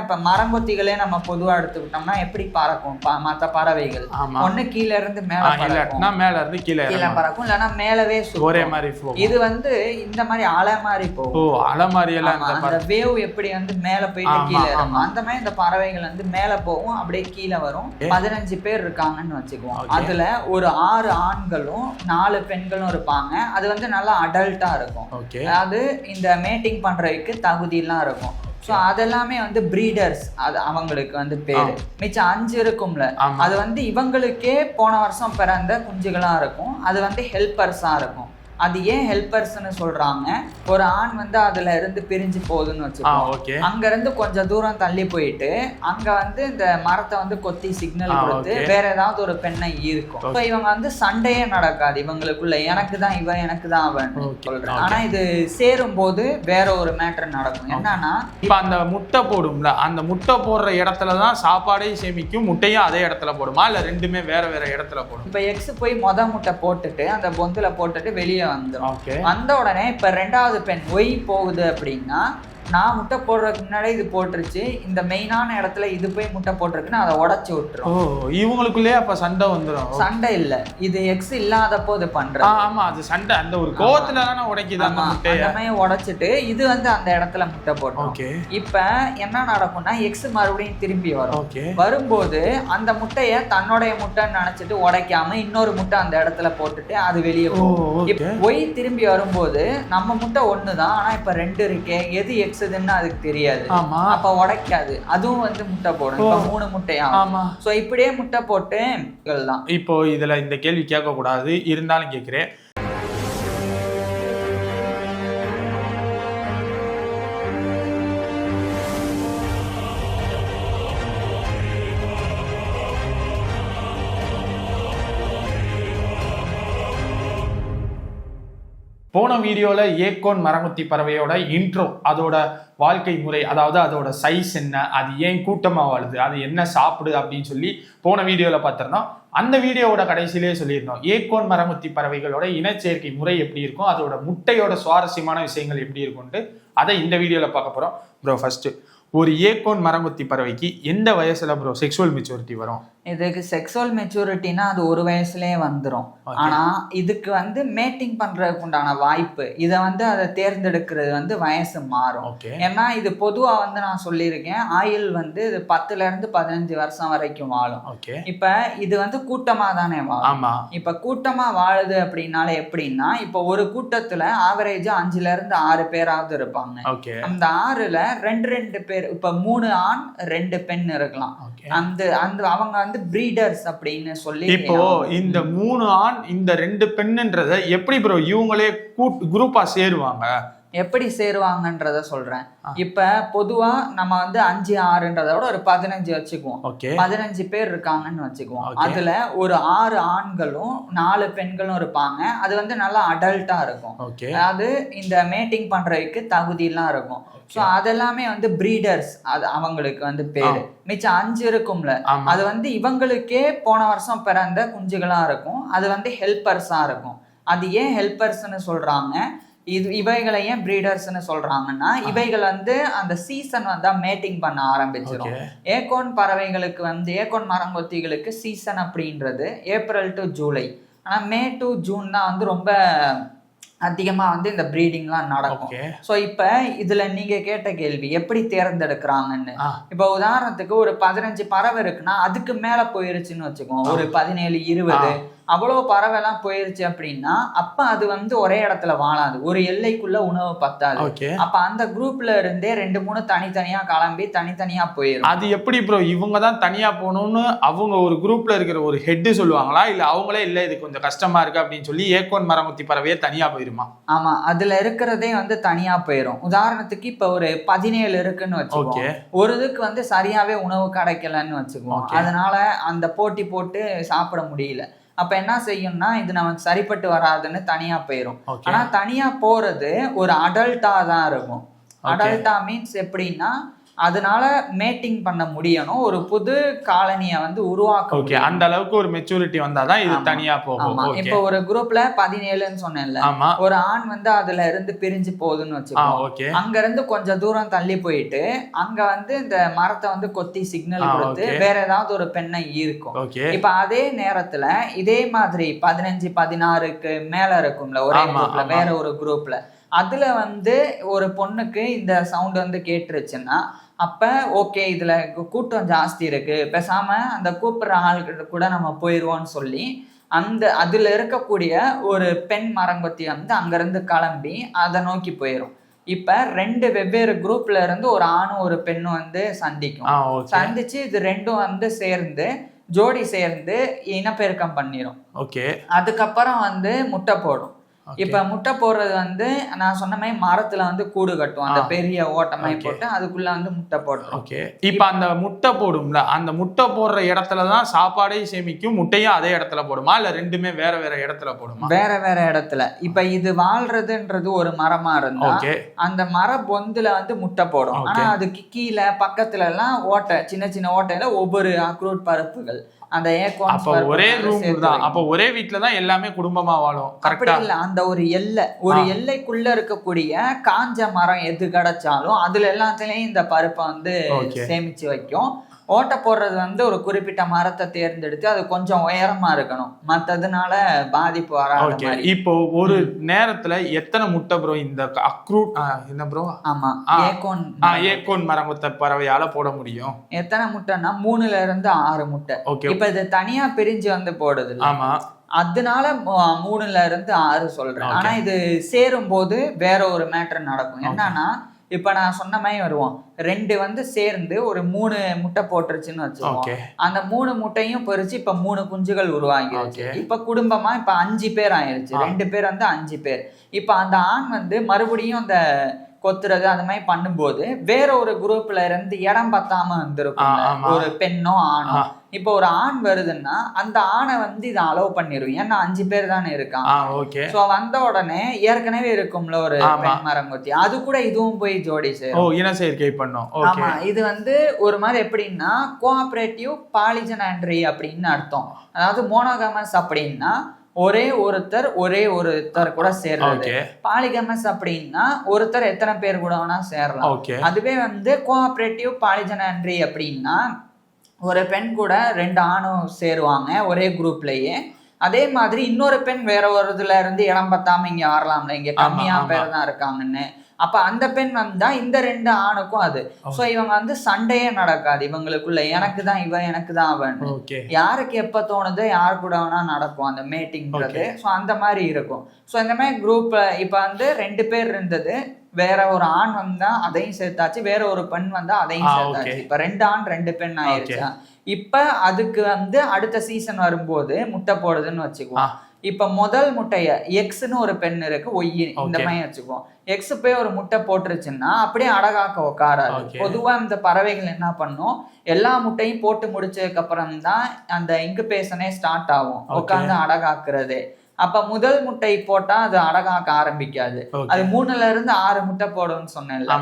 இப்ப மரங்கொத்திகளே நம்ம பொதுவா எடுத்துக்கிட்டோம்னா எப்படி பறக்கும்? மற்ற பறவைகள் ஒண்ணு கீழ இருந்து மேல பறக்கும், மேல இருந்து கீழே பறக்கும், இல்லைன்னா மேலவே ஒரே மாதிரி போகும். இது வந்து இந்த மாதிரி அலை மாதிரி போகும். அலை மாதிரி எல்லாம் அந்த வேவ் எப்படி வந்து மேல போயிட்டு கீழே இருக்கும், அந்த மாதிரி இந்த பறவைகள் வந்து மேல போகும், அப்படியே கீழே வரும். 15 பேர் இருக்காங்கன்னு வச்சுக்குவோம். அதுல ஒரு 6 ஆண்களும் 4 பெண்களும் இருப்பாங்க. அது வந்து நல்லா அடல்ட்டா இருக்கும். அதாவது இந்த மேட்டிங் பண்றதுக்கு தகுதி எல்லாம் இருக்கும். ஸோ அதெல்லாமே வந்து பிரீடர்ஸ், அது அவங்களுக்கு வந்து பேரு. மிச்சம் 5 இருக்கும்ல, அது வந்து இவங்களுக்கே போன வருஷம் பிறந்த குஞ்சுகளா இருக்கும். அது வந்து ஹெல்பர்ஸா இருக்கும். அது ஏன் ஹெல்பர்ஸ்ன்னு சொல்றாங்க? ஒரு ஆண் வந்து அதுல இருந்து பிரிஞ்சு போகுதுன்னு வச்சுக்கோங்க. அங்க இருந்து கொஞ்சம் தூரம் தள்ளி போயிட்டு அங்க வந்து இந்த மரத்தை வந்து கொத்தி சிக்னல் கொடுத்து வேற ஏதாவது ஒரு பெண்ணை ஈர்க்கும். இப்போ இவங்க வந்து சண்டையே நடக்காது இவங்களுக்குள்ள, எனக்கு தான் இவன் எனக்கு தான் அவன் சொல்றேன். ஆனா இது சேரும் போது வேற ஒரு மேட்டர் நடக்கும். என்னன்னா, இப்ப அந்த முட்டை போடும்ல, அந்த முட்டை போடுற இடத்துலதான் சாப்பாடையும் சேமிக்கும், முட்டையும் அதே இடத்துல போடுமா இல்ல ரெண்டுமே வேற வேற இடத்துல போடும்? இப்ப எக்ஸ் போய் முட்டை போட்டுட்டு அந்த பொந்துல போட்டுட்டு வெளியே வந்துடும். வந்த உடனே இப்ப 2வது பெண் ஒய் போகுது அப்படின்னா, நான் முட்டை போடுறதுக்கு முன்னாடி இது போட்டுருச்சு, இந்த மெயினான இடத்துல இது போய் முட்டை போட்டிருக்குன்னு அதை உடச்சி விட்டுரும். இவங்களுக்குள்ளே அப்ப சண்டை வந்துடும். சண்டை இல்ல, இது எக்ஸ் இல்லாதப்போ இது பண்ற. ஆமா, அது சண்டை. அந்த ஒரு கோவத்துல தானே உடைக்குது அந்த முட்டையை. உடைச்சிட்டு இது வந்து அந்த இடத்துல முட்டை போட்டோம். இப்ப என்ன நடக்கும்னா, எக்ஸ் மறுபடியும் திரும்பி வரும். வரும்போது அந்த முட்டைய தன்னுடைய முட்டைன்னு நினைச்சிட்டு உடைக்காம இன்னொரு முட்டை அந்த இடத்துல போட்டுட்டு அது வெளியே போகும். ஒய் திரும்பி வரும்போது நம்ம முட்டை ஒண்ணுதான், ஆனா இப்ப 2 இருக்கே, எது எக்ஸ் அதுக்கு தெரியாது. அப்ப உடைக்காது, அதுவும் வந்து முட்டை போடும். இப்ப 3 முட்டையா. சோ இப்படியே முட்டை போட்டு இப்போ இதுல இந்த கேள்வி கேட்க கூடாது, இருந்தாலும் கேட்கிறேன். போன வீடியோல ஏக்கோன் மரங்கொத்தி பறவையோட இன்ட்ரோ, அதோட வாழ்க்கை முறை, அதாவது அதோட சைஸ் என்ன, அது ஏன் கூட்டமா வாழுது, அது என்ன சாப்பிடுது அப்படின்னு சொல்லி போன வீடியோல பார்த்திருந்தோம். அந்த வீடியோவோட கடைசியிலே சொல்லியிருந்தோம் ஏக்கோன் மரங்கொத்தி பறவைகளோட இனச்சேர்க்கை முறை எப்படி இருக்கும், அதோட முட்டையோட சுவாரஸ்யமான விஷயங்கள் எப்படி இருக்கும்ட்டு அதை இந்த வீடியோல பார்க்க போறோம். ப்ரோ, ஃபர்ஸ்ட் ஒரு ஏக்கோன் மரங்கொத்தி பறவைக்கு எந்த வயசுல ப்ரோ செக்ஷுவல் மெச்சூரிட்டி வரும்? இதுக்கு செக்ஸுவல் மெச்சூரிட்டினா அது ஒரு வயசுலயே வந்துடும். ஆனா இதுக்கு வந்து மேட்டிங் பண்றதுக்கு உண்டான வாய்ப்பு, இதை வந்து அதை தேர்ந்தெடுக்கிறது வந்து வயசு மாறும். ஏன்னா இது பொதுவா வந்து நான் சொல்லியிருக்கேன், ஆயுள் வந்து இது 10ல இருந்து 15 வருஷம் வரைக்கும் வாழும். இப்ப இது வந்து கூட்டமா தானே வாழும். இப்ப கூட்டமா வாழுது அப்படின்னால எப்படின்னா, இப்ப ஒரு கூட்டத்துல ஆவரேஜா 5ல இருந்து 6 பேராவது இருப்பாங்க. அந்த 6ல 2 பேர், இப்ப 3 ஆண் 2 பெண் இருக்கலாம். அந்த அவங்க வந்து பிரீடர்ஸ் அப்படின்னு சொல்லி. இப்போ இந்த 3 ஆண் இந்த 2 பெண்ணுன்றத எப்படி ப்ரோ இவங்களே குரூப்பா சேருவாங்க? எப்படி சேருவாங்கன்றத சொல்றேன். இப்ப பொதுவா நம்ம வந்து 5, 6ன்றத விட ஒரு 15 வச்சுக்குவோம். 15 பேர் இருக்காங்கன்னு வச்சுக்குவோம். அதுல ஒரு 6 ஆண்களும் 4 பெண்களும் இருப்பாங்க. அது வந்து நல்லா அடல்ட்டா இருக்கும். அதாவது இந்த மேட்டிங் பண்றதுக்கு தகுதி எல்லாம் இருக்கும். ஸோ அதெல்லாமே வந்து பிரீடர்ஸ், அது அவங்களுக்கு வந்து பேரு. மிச்சம் 5 இருக்கும்ல, அது வந்து இவங்களுக்கே போன வருஷம் பிறந்த குஞ்சுகளா இருக்கும். அது வந்து ஹெல்பர்ஸா இருக்கும். அது ஏன் ஹெல்பர்ஸ்ன்னு சொல்றாங்க, இவைகளை ஏன் பிரீடர்ஸ்ன்னு சொல்றாங்கன்னா, இவைகள் வந்து அந்த சீசன் வந்தா மேட்டிங் பண்ண ஆரம்பிச்சிடும். ஏக்கோன் பறவைகளுக்கு வந்து, ஏக்கோன் மரங்கொத்திகளுக்கு சீசன் அப்படின்றது ஏப்ரல் டு ஜூலை. ஆனா மே டு ஜூன் தான் வந்து ரொம்ப அதிகமா வந்து இந்த ப்ரீடிங்லாம் நடக்கும். ஸோ இப்ப இதுல நீங்க கேட்ட கேள்வி எப்படி தேர்ந்தெடுக்கிறாங்கன்னு, இப்ப உதாரணத்துக்கு ஒரு 15 பறவை இருக்குன்னா அதுக்கு மேல போயிருச்சுன்னு வச்சுக்கோங்க, ஒரு 17, 20 அவ்வளோ பறவைலாம் போயிருச்சு அப்படின்னா, அப்ப அது வந்து ஒரே இடத்துல வாழாது, ஒரு எல்லைக்குள்ள உணவு பத்தாது. அப்ப அந்த குரூப்ல இருந்தே 2-3 தனித்தனியா கிளம்பி தனித்தனியா போயிடும். அது எப்படி ப்ரோ இவங்க தான் தனியா போகணும்னு அவங்க ஒரு குரூப்ல இருக்கிற ஒரு ஹெட் சொல்லுவாங்களா, இல்ல அவங்களே இல்ல இது கொஞ்சம் கஷ்டமா இருக்கு அப்படின்னு சொல்லி ஏக்கோன் மரங்கொத்தி பறவையே தனியா போயிருமா? ஆமா, அதுல இருக்கிறதே வந்து தனியா போயிடும். உதாரணத்துக்கு இப்ப ஒரு 17 இருக்குன்னு வச்சுக்கோங்க, ஒரு இதுக்கு வந்து சரியாவே உணவு கிடைக்கலன்னு வச்சுக்குவோம், அதனால அந்த போட்டி போட்டு சாப்பிட முடியல. அப்ப என்ன செய்யும்னா, இது நமக்கு சரிப்பட்டு வராதுன்னு தனியா போயிடும். ஆனா தனியா போறது ஒரு அடல்ட்டா தான் இருக்கும். அடல்ட்டா மீன்ஸ் எப்படின்னா, அதனால மேட்டிங் பண்ண முடியணும், ஒரு புது காலனியை வந்து உருவாக்க அந்த அளவுக்கு ஒரு மெச்சூரிட்டி வந்தாதான் இது தனியா போகும். இப்ப ஒரு குரூப்ல 17ன்னு சொன்னேன்ல, ஒரு ஆண் வந்து அதுல இருந்து பிரிஞ்சு போகுதுன்னு வச்சுக்கோ, அங்க இருந்து கொஞ்சம் தூரம் தள்ளி போயிட்டு அங்க வந்து இந்த மரத்தை வந்து கொத்தி சிக்னல் கொடுத்து வேற ஏதாவது ஒரு பெண்ணை ஈர்க்கும். இப்ப அதே நேரத்துல இதே மாதிரி 15 16க்கு மேல இருக்கும்ல ஒரே குரூப்ல, வேற ஒரு குரூப்ல, அதுல வந்து ஒரு பொண்ணுக்கு இந்த சவுண்ட் வந்து கேட்டுருச்சுன்னா அப்ப ஓகே இதுல கூட்டம் ஜாஸ்தி இருக்கு, பேசாம அந்த கூப்பிடுற ஆள்கிட்ட கூட நம்ம போயிடுவோம்னு சொல்லி அதுல இருக்கக்கூடிய ஒரு பெண் மரங்கொத்தி வந்து அங்கிருந்து கிளம்பி அதை நோக்கி போயிடும். இப்ப 2 வெவ்வேறு குரூப்ல இருந்து ஒரு ஆணும் ஒரு பெண்ணும் வந்து சந்திக்கும். சந்திச்சு இது ரெண்டும் வந்து சேர்ந்து ஜோடி சேர்ந்து இனப்பெருக்கம் பண்ணிடும். அதுக்கப்புறம் வந்து முட்டை போடும். இப்ப முட்டை போடுறது வந்து நான் சொன்ன மாதிரி மரத்துல வந்து கூடு கட்டும், அந்த பெரிய ஓட்டமாய் போட்டு அதுக்குள்ள வந்து முட்டை போடும். இப்ப அந்த முட்டை போடும்ல, அந்த முட்டை போடுற இடத்துலதான் சாப்பாடையும் சேமிக்கும், முட்டையும் அதே இடத்துல போடுமா இல்ல ரெண்டுமே வேற வேற இடத்துல போடுமா? வேற வேற இடத்துல. இப்ப இது வாழ்றதுன்றது ஒரு மரமா இருந்தா அந்த மர பொந்துல வந்து முட்டை போடும். ஆனா அதுக்கு கீழே பக்கத்துல எல்லாம் ஓட்டை, சின்ன சின்ன ஓட்டையில ஒவ்வொரு அக்ரூட் பருப்புகள், அந்த ஒரே ரூம் தான், அப்ப ஒரே வீட்டுல தான் எல்லாமே குடும்பமா வாழும். அப்படி இல்ல, அந்த ஒரு எல்லைக்குள்ள இருக்கக்கூடிய காஞ்ச மரம் எது கிடைச்சாலும் அதுல எல்லாத்துலயும் இந்த பருப்பை வந்து சேமிச்சு வைக்கும். ஓட்டை போடுறது வந்து ஒரு குறிப்பிட்ட மரத்தை தேர்ந்தெடுத்து அது கொஞ்சம் உயரமா இருக்கணும், மற்றதுனால பாதிப்பு வராது. இப்போ ஒரு நேரத்துல எத்தனை முட்டை ப்ரோ இந்த அக்ரூட் என்ன ப்ரோ? ஆமா, ஏக்கோன் மரங்கொத்த பறவையால போட முடியும்? எத்தனை முட்டைன்னா 3ல இருந்து 6 முட்டை. இப்ப இது தனியா பிரிஞ்சு வந்து போடுது. ஆமா, அதனால 3ல இருந்து 6 சொல்றேன். ஆனா இது சேரும் போது வேற ஒரு மேட்டர் நடக்கும். என்னன்னா இப்ப நான் சொன்ன மாதிரி வருவோம், 2 வந்து சேர்ந்து ஒரு 3 முட்டை போட்டுருச்சுன்னு வச்சுக்கோங்க. அந்த 3 முட்டையும் பொறிச்சு இப்ப 3 குஞ்சுகள் உருவாகிருச்சு. இப்ப குடும்பமா இப்ப 5 பேர் ஆயிருச்சு. 2 பேர் வந்து 5 பேர். இப்ப அந்த ஆண் வந்து மறுபடியும் அந்த கொத்துறது அந்த மாதிரி பண்ணும்போது வேற ஒரு குரூப்ல இருந்து இடம் பத்தாம வந்துருக்கும் ஒரு பெண்ணோ ஆணோ. இப்ப ஒரு ஆண் வருதுன்னா அந்த ஆணை வந்து இதை அலோவ் பண்ணிரும், ஏன்னா 5 பேர் தானே இருக்கான். சோ வந்த உடனே ஏற்கனவே இருக்கும்ல ஒரு பெண் மரங்கொத்தி, அது கூட இதுவும் போய் ஜோடி சேரும், இன சேர்க்கை பண்ணும். ஆமா, இது வந்து ஒரு மாதிரி எப்படின்னா கோஆபரேட்டிவ் பாலிஜெனாண்ட்ரி அப்படின்னு அர்த்தம். அதாவது மோனோகமஸ் அப்படின்னா ஒரே ஒருத்தர் கூட சேர்றது. பாலிகமஸ் அப்படின்னா ஒருத்தர் எத்தனை பேர் கூட வேணா சேரலாம். அதுவே வந்து கோஆபரேட்டிவ் பாலிஜெனாண்ட்ரி அப்படின்னா ஒரு பெண் கூட 2 ஆணும் சேருவாங்க ஒரே குரூப்லயே. அதே மாதிரி இன்னொரு பெண் வேற ஒரு இதுல இருந்து இடம் பத்தாம இங்க வரலாம்ல, இங்க கம்மியா பேர் தான் இருக்காங்கன்னு, அப்ப அந்த பெண் வந்தா இந்த 2 ஆணுக்கும் அது. சோ இவங்க வந்து சண்டையே நடக்காது இவங்களுக்குள்ள, எனக்கு தான் இவன் எனக்கு தான் அவன், யாருக்கு எப்ப தோணுதோ யாரு கூட வேணா நடக்கும் அந்த மேட்டிங்கிறது. சோ அந்த மாதிரி இருக்கும். சோ இந்த மாதிரி குரூப் இப்ப வந்து 2 பேர் இருந்தது, வேற ஒரு ஆண் வந்தா அதையும் சேர்த்தாச்சு, வேற ஒரு பெண் வந்தா அதையும் சேர்த்தாச்சு. இப்ப 2 ஆண் 2 பெண் ஆயிடுச்சா. இப்ப அதுக்கு வந்து அடுத்த சீசன் வரும்போது முட்டை போடுதுன்னு வச்சுக்குவோம். இப்ப முதல் முட்டைய எக்ஸ்ன்னு ஒரு பெண் இருக்கு, ஒய் இந்த மாதிரி வச்சுக்குவோம். எக்ஸ் போய் ஒரு முட்டை போட்டுருச்சுன்னா அப்படியே அடகாக்க உட்காராது. பொதுவா இந்த பறவைகள் என்ன பண்ணும், எல்லா முட்டையும் போட்டு முடிச்சதுக்கு அப்புறம் தான் அந்த இன்குபேஷனே ஸ்டார்ட் ஆகும், உட்காந்து அடகாக்குறது. அப்ப முதல் முட்டை போட்டா அது அடகாக்க ஆரம்பிக்காது, அது 3ல இருந்து 6 முட்டை போடும்னு சொன்னேன்ல.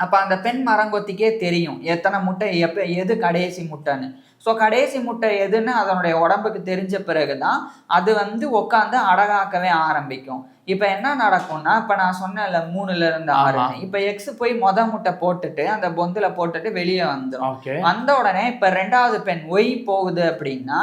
அப்ப அந்த பெண் மரங்கொத்திக்கே தெரியும் எத்தனை முட்டை எது கடைசி முட்டைன்னு. ஸோ கடைசி முட்டை எதுன்னு அதனுடைய உடம்புக்கு தெரிஞ்ச பிறகுதான் அது வந்து உட்காந்து அடகாக்கவே ஆரம்பிக்கும். இப்ப என்ன நடக்கும்னா, இப்ப நான் சொன்னேன்ல 3ல இருந்து 6, இப்ப எக்ஸ் போய் முட்டை போட்டுட்டு அந்த பொந்துல போட்டுட்டு வெளியே வந்துடும். வந்த உடனே இப்ப 2வது பெண் ஒய் போகுது அப்படின்னா,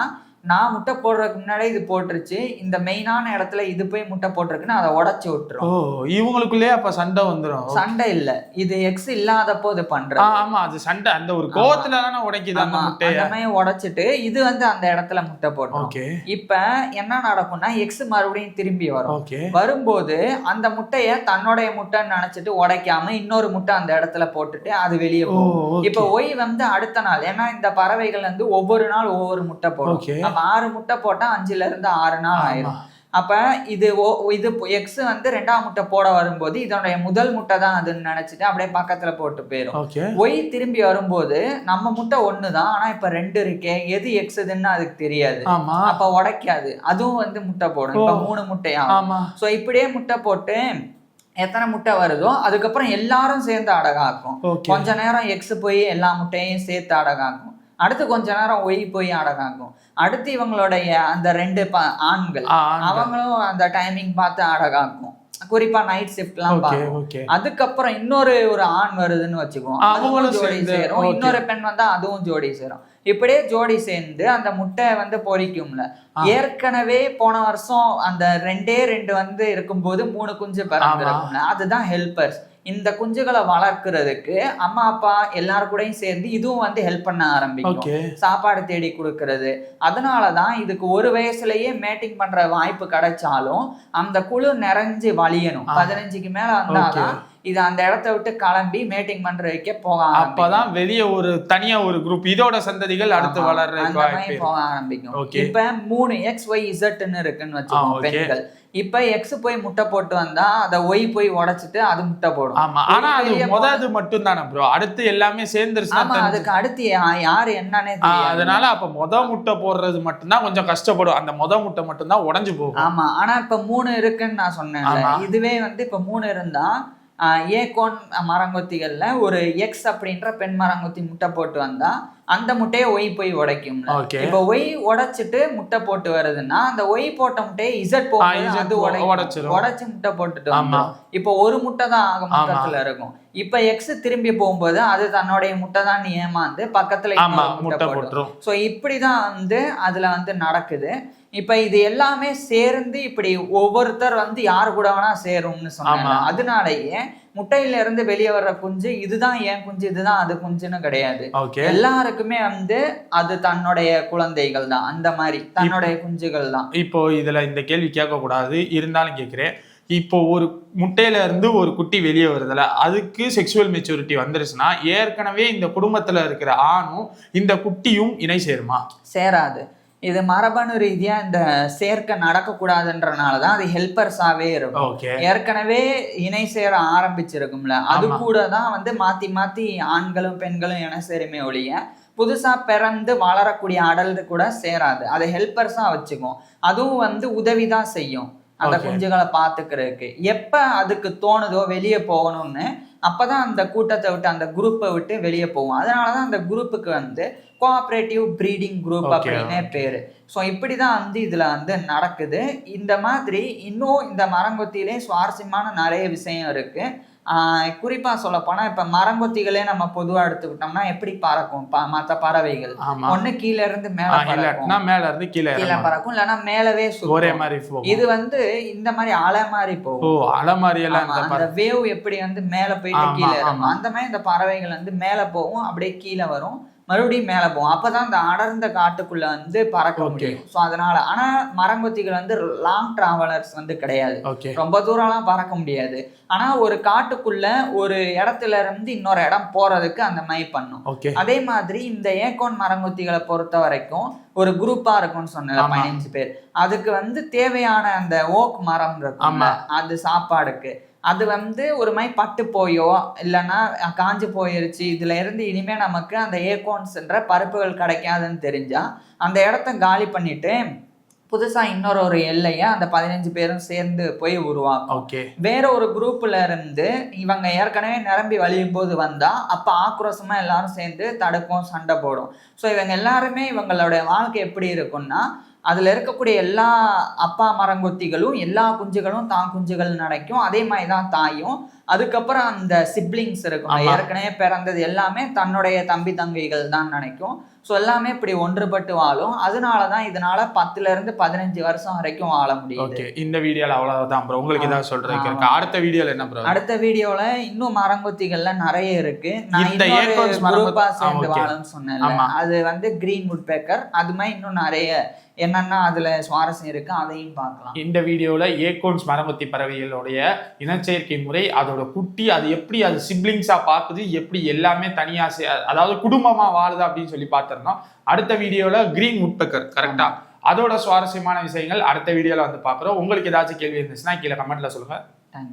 நான் முட்டை போடுறதுக்கு முன்னாடி இது போட்டுருச்சு, இந்த மெயினான இடத்துல இது போய் முட்டை போட்டிருக்குன்னு அதை உடைச்சு விட்டுரும். இவங்களுக்குள்ளே அப்ப சண்டை வந்துடும். சண்டை இல்ல, இது எக்ஸ் இல்லாதப்போ இது பண்றது. ஆமா, அது சண்டை, அந்த ஒரு கோவத்துல தானே உடைக்குது அந்த மாதிரி உடைச்சிட்டு இது வந்து அந்த இடத்துல முட்டை போட்டோம். இப்ப என்ன நடக்கும்னா, எக்ஸ் மறுபடியும் திரும்பி வரும். வரும்போது அந்த முட்டைய தன்னுடைய முட்டைன்னு நினைச்சிட்டு உடைக்காம இன்னொரு முட்டை அந்த இடத்துல போட்டுட்டு அது வெளியே போகும். இப்ப ஒய் வந்து அடுத்த நாள், ஏன்னா இந்த பறவைகள் வந்து ஒவ்வொரு நாள் ஒவ்வொரு முட்டை போடும். 6 முட்டை போட்டா 5ல இருந்து 6 நாள் ஆயிரும். அப்ப இது எக்ஸ் வந்து 2வது முட்டை போட வரும்போது இதனுடைய முதல் முட்டை தான் அதுன்னு நினைச்சிட்டு அப்படியே பக்கத்துல போட்டு போயிரும். ஒய் திரும்பி வரும்போது நம்ம முட்டை 1 தான், ஆனா இப்ப 2 இருக்கே, எது எக்ஸ்ன்னு அதுக்கு தெரியாது. அப்ப உடைக்காது, அதுவும் வந்து முட்டை போடும். இப்ப 3 முட்டையா. சோ இப்படியே முட்டை போட்டு எத்தனை முட்டை வருதோ அதுக்கப்புறம் எல்லாரும் சேர்ந்து அடகாக்கும். கொஞ்ச நேரம் எக்ஸ் போய் எல்லா முட்டையும் சேர்த்து அடகாக்கும். அடுத்து கொஞ்ச நேரம் ஒய் போய் அடகாக்கும். அடுத்து இவங்களுடைய அந்த 2 ஆண்கள் அவங்களும் அந்த டைமிங் பார்த்து அடகாக்கும். குறிப்பா நைட் ஷிஃப்ட்லாம் பார்க்கும். அதுக்கப்புறம் இன்னொரு ஆண் வருதுன்னு வச்சுக்குவோம், அதுவும் ஜோடி சேரும். இன்னொரு பெண் வந்தா அதுவும் ஜோடி சேரும். இப்படியே ஜோடி சேர்ந்து அந்த முட்டை வந்து பொரிக்கும்ல. ஏற்கனவே போன வருஷம் அந்த 2 வந்து இருக்கும்போது 3 குஞ்சு பிறந்திருக்கும்ல, அதுதான் ஹெல்பர்ஸ். இந்த குஞ்சுகளை வளர்க்கறதுக்கு அம்மா அப்பா எல்லாரும் கூடயும் சேர்ந்து இதுவும் வந்து ஹெல்ப் பண்ண ஆரம்பிக்கும், சாப்பாடு தேடி கொடுக்கறது. அதனாலதான் இதுக்கு 1 வயசுலயே மேட்டிங் பண்ற வாய்ப்பு கிடைச்சாலும் அந்த குழு நிறைஞ்சு வலியணும். 15க்கு மேல வந்தாதான் இது அந்த இடத்த விட்டு கிளம்பி மேட்டிங் பண்றதுக்கே போக, அப்பதான் வெளியே தனியா ஒரு குரூப் இதோட சந்ததிகள் அடுத்து வளர்றது போக ஆரம்பிக்கும். இப்ப 3 XYZ இருக்குன்னு வச்சுக்கோங்க பெண்கள். இப்ப எக்ஸ் போய் முட்டை போட்டு வந்தா அத ஒய் போய் உடைச்சிட்டு அது முட்டை போடும். ஆமா, ஆனா அது முதல்ல மட்டும் தானே ப்ரோ, அடுத்து எல்லாமே சேர்ந்துருச்சுன்னா அதுக்கு அடுத்து யாரு என்னன்னே அதனால அப்ப முட்டை போடுறது மட்டும்தான் கொஞ்சம் கஷ்டப்படும். அந்த முட்டை மட்டும்தான் உடைஞ்சு போகும். ஆமா, ஆனா இப்ப 3 இருக்குன்னு நான் சொன்னேன். இதுவே வந்து இப்ப 3 இருந்தா ஏகோன் மரங்கொத்திகள்ல ஒரு எக்ஸ் அப்படின்ற பெண் மரங்கொத்தி முட்டை போட்டு வந்தா அந்த முட்டையை ஒய் போய் உடைக்கும். இப்ப ஒய் உடைச்சிட்டு முட்டை போட்டு வருதுன்னா அந்த ஒய் போட்ட முட்டையை இசட் உடைச்சு முட்டை போட்டுட்டு வந்தோம். இப்ப ஒரு முட்டை தான் ஆக பக்கத்துல இருக்கும். இப்ப எக்ஸ் திரும்பி போகும்போது அது தன்னுடைய முட்டை தான் ஏமாந்து பக்கத்துல முட்டை போட்டுரும். சோ இப்படிதான் வந்து அதுல வந்து நடக்குது. இப்ப இது எல்லாமே சேர்ந்து இப்படி ஒவ்வொருத்தர் வந்து யாரு கூட வேணா சேரும்னு சொன்னாங்க. அதனாலயே முட்டையில இருந்து வெளியே வர்ற குஞ்சு இதுதான் ஏன் குஞ்சு இதுதான் அது குஞ்சுன்னு கிடையாது. எல்லாருக்குமே வந்து அது தன்னுடைய குழந்தைகள் தான், அந்த மாதிரி தன்னுடைய குஞ்சுகள் தான். இப்போ இதுல இந்த கேள்வி கேட்க கூடாது, இருந்தாலும் கேட்கிறேன். இப்போ ஒரு முட்டையில இருந்து ஒரு குட்டி வெளியே வருதுல, அதுக்கு செக்ஷுவல் மெச்சூரிட்டி வந்துருச்சுன்னா ஏற்கனவே இந்த குடும்பத்துல இருக்கிற ஆணும் இந்த குட்டியும் இணை சேருமா? சேராது. இது மரபணு ரீதியா இந்த சேர்க்கை நடக்கக்கூடாதுன்றனாலதான் அது ஹெல்பர்ஸாவே இருக்கும். ஏற்கனவே இணை சேர ஆரம்பிச்சிருக்கும்ல, அது கூட தான் வந்து மாத்தி மாத்தி ஆண்களும் பெண்களும் இணை சேருமே ஒழிய புதுசா பிறந்து வளரக்கூடிய அடல்ட் கூட சேராது. அதை ஹெல்பர்ஸா வச்சுக்கும். அதுவும் வந்து உதவிதான் செய்யும் அந்த குஞ்சுகளை பாத்துக்கிறதுக்கு. எப்ப அதுக்கு தோணுதோ வெளியே போகணும்னு அப்பதான் அந்த கூட்டத்தை விட்டு அந்த குரூப்பை விட்டு வெளியே போகும். அதனாலதான் அந்த குரூப்புக்கு வந்து கோஆபரேட்டிவ் ப்ரீடிங் குரூப் அப்படின்னே பேரு. ஸோ இப்படிதான் வந்து இதுல வந்து நடக்குது. இந்த மாதிரி இன்னும் இந்த மரங்கொத்திலே சுவாரஸ்யமான நிறைய விஷயம் இருக்கு. குறிப்பா சொல்ல போனா இப்ப மரங்கொத்திகளே நம்ம பொதுவா எடுத்துக்கிட்டோம்னா எப்படி பறக்கும்? மற்ற பறவைகள் ஒண்ணு கீழ இருந்து மேல பறக்கும், மேல இருந்து கீழே பறக்கும், இல்லைன்னா மேலவே ஒரே மாதிரி. இது வந்து இந்த மாதிரி அலை மாதிரி போகும். அலை மாதிரி எல்லாம் அந்த வேவ் எப்படி வந்து மேல போயிட்டு கீழே இருக்கும், அந்த மாதிரி இந்த பறவைகள் வந்து மேல போகும், அப்படியே கீழே வரும், மறுபடியும் மேல போகும். அப்பதான் இந்த அடர்ந்த காட்டுக்குள்ள வந்து பறக்க முடியும். ஸோ அதனால ஆனா மரங்கொத்திகள் வந்து லாங் டிராவலர்ஸ் வந்து கிடையாது, ரொம்ப தூரம்லாம் பறக்க முடியாது. ஆனா ஒரு காட்டுக்குள்ள ஒரு இடத்துல இருந்து இன்னொரு இடம் போறதுக்கு அந்த மாதிரி பண்ணும். அதே மாதிரி இந்த ஏகோன் மரங்கொத்திகளை பொறுத்த வரைக்கும் ஒரு குரூப்பா இருக்கும்னு சொன்ன 15 பேர். அதுக்கு வந்து தேவையான அந்த ஓக் மரம் இருக்கும், அது சாப்பாடுக்கு அது வந்து ஒரு மாதிரி பட்டு போயோ இல்லைன்னா காஞ்சு போயிருச்சு, இதுல இருந்து இனிமே நமக்கு அந்த ஏகோன்ஸ்ன்ற பருப்புகள் கிடைக்காதுன்னு தெரிஞ்சா அந்த இடத்த காலி பண்ணிட்டு புதுசா இன்னொரு எல்லையை அந்த 15 பேரும் சேர்ந்து போய் உருவாக்கும். வேற ஒரு குரூப்ல இருந்து இவங்க ஏற்கனவே நிரம்பி வழியும் போது வந்தா அப்ப ஆக்ரோஷமா எல்லாரும் சேர்ந்து தடுக்கும், சண்டை போடும். ஸோ இவங்க எல்லாருமே இவங்களுடைய வாழ்க்கை எப்படி இருக்கும்னா அதுல இருக்கக்கூடிய எல்லா அப்பா மரங்கொத்திகளும் எல்லா குஞ்சுகளும் தான் குஞ்சுகள் நினைக்கும், அதே மாதிரிதான் தாயும். அதுக்கப்புறம் அந்த சிப்ளிங்ஸ் இருக்கும், ஏற்கனவே பிறந்தது எல்லாமே தன்னுடைய தம்பி தங்கைகள் தான் நினைக்கும். ஸோ எல்லாமே இப்படி ஒன்றுபட்டு வாழும். அதனாலதான் இதனால 10 இருந்து 15 வருஷம் வரைக்கும் வாழ முடியும். இந்த வீடியோல அவ்வளவுதான் ப்ரோ. உங்களுக்கு ஏதாவது சொல்றேன்? அடுத்த வீடியோல என்ன ப்ரோ? அடுத்த வீடியோல இன்னும் மரங்கொத்திகள்ல நிறைய இருக்கு. நான் குரூப்பா சேர்ந்து வாழும்னு சொன்னேன், அது வந்து கிரீன் வுட் பேக்கர். அது மாதிரி இன்னும் நிறைய என்னன்னா அதுல சுவாரஸ்யம் இருக்கு, அதையும் பார்க்கலாம். இந்த வீடியோல ஏகோன்ஸ் மரங்கொத்தி பறவைகளுடைய இனச்சேர்க்கை முறை, அதோட குட்டி, அது எப்படி அது சிப்ளிங்ஸா பாக்குது, எப்படி எல்லாமே தனியா அதாவது குடும்பமா வாழுது அப்படின்னு சொல்லி பார்த்திருந்தோம். அடுத்த வீடியோல கிரீன் வுட் பேக்கர் கரெக்டா, அதோட சுவாரஸ்யமான விஷயங்கள் அடுத்த வீடியோல வந்து பாக்குறோம். உங்களுக்கு ஏதாச்சும் கேள்வி இருந்துச்சுன்னா கீழே கமெண்ட்ல சொல்லுங்க.